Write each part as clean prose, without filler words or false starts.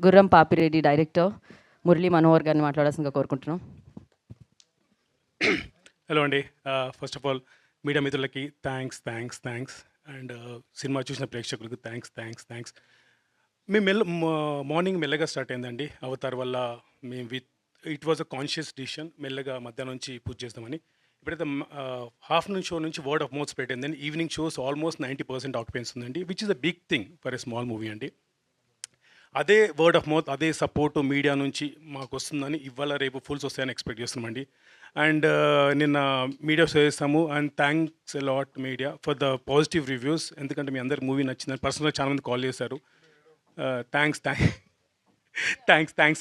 గుర్రం పాపిరెడ్డి డైరెక్టర్ మురళీ మనోహర్ గారిని మాట్లాడాల్సిందిగా కోరుకుంటున్నాం. హలో అండి. ఫస్ట్ ఆఫ్ ఆల్ మీడియా మిత్రులకి థ్యాంక్స్. అండ్ సినిమా చూసిన ప్రేక్షకులకు థ్యాంక్స్. మేము మార్నింగ్ మెల్లగా స్టార్ట్ అయిందండి. అవతార్ వల్ల మేము it was a conscious decision. మెల్లగా మధ్యాహ్నం నుంచి పూజ చేద్దామని. ఇప్పుడైతే ఆఫ్టర్నూన్ షో నుంచి వర్డ్ ఆఫ్ మౌత్ స్ప్రెడ్ అయిందండి. ఈవినింగ్ షోస్ ఆల్మోస్ట్ 90% ఆక్యుపెన్సీ ఉందండి, which is a big thing for a small movie అండి. అదే వర్డ్ ఆఫ్ మౌత్, అదే సపోర్టు మీడియా నుంచి మాకు వస్తుందని ఇవాళ రేపు ఫుల్స్ వస్తాయని ఎక్స్పెక్ట్ చేస్తున్నామండి. అండ్ నిన్న మీడియా షో చేస్తాము. And thanks a lot media for the positive reviews. ఎందుకంటే మీ అందరికి మూవీ నచ్చిందని పర్సనల్గా చాలామంది కాల్ చేశారు. థ్యాంక్స్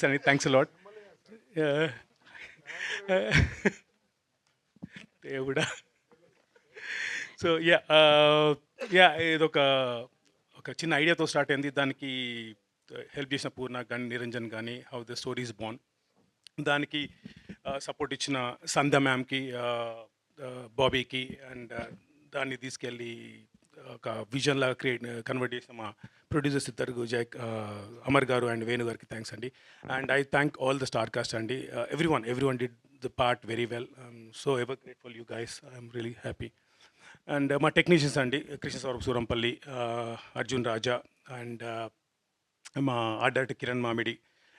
అండి. Thanks a lot. దేవుడా. సో ఇదొక చిన్న ఐడియాతో స్టార్ట్ అయింది. దానికి హెల్ప్ చేసిన పూర్ణ కానీ, నిరంజన్ కానీ, హౌ ద స్టోరీ ఈజ్ బాన్, దానికి సపోర్ట్ ఇచ్చిన సంధ్య మ్యామ్కి, బాబీకి, అండ్ దాన్ని తీసుకెళ్ళి ఒక విజన్ లాగా కన్వర్ట్ చేసిన మా ప్రొడ్యూసర్స్ ఇద్దరు అమర్ గారు అండ్ వేణు గారికి థ్యాంక్స్ అండి. And I thank all the star cast అండి. Every one did the part very well. So ever grateful you guys. I'm really happy. And మా టెక్నీషియన్స్ అండి, కృష్ణస్వరూప్ సూరంపల్లి, అర్జున్ రాజా, అండ్ మా art director Kiran Mamidi,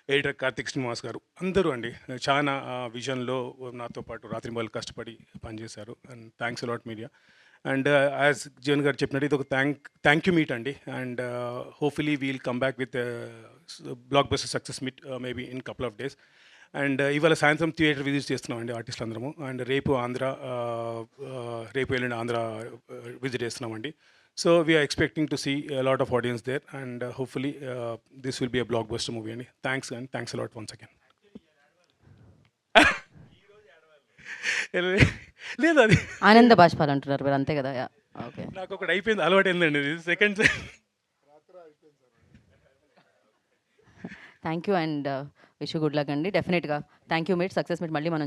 editor Karthik Srinivas గారు, అందరూ అండి చాలా విజన్లో నాతో పాటు రాత్రి మొదలు కష్టపడి పనిచేశారు. And thanks a lot media. And as Jeevan గారు చెప్పినట్టు ఇది ఒక థ్యాంక్ యూ మీట్ అండి. And hopefully we'll come back with block buster success meet maybe in couple of days. And ఇవాళ సాయంత్రం థియేటర్ విజిట్ చేస్తున్నామండి ఆర్టిస్టులు అందరము. అండ్ రేపు ఎల్లుండి ఆంధ్ర విజిట్ చేస్తున్నామండి. So we're expecting to see a lot of audience there, and hopefully this will be a blockbuster movie అండి. Thanks and thanks a lot once again. లేదు, అది ఆనంద బాష్పాలు అంటున్నారు మీరు, అంతే కదా? ఓకే, నాకు ఒకటి అయిపోయింది, అలవాటు ఏందండి ఇది second. Thank you and wish good luck అండి. డెఫినెట్గా thank you meet success meet మళ్ళీ మనం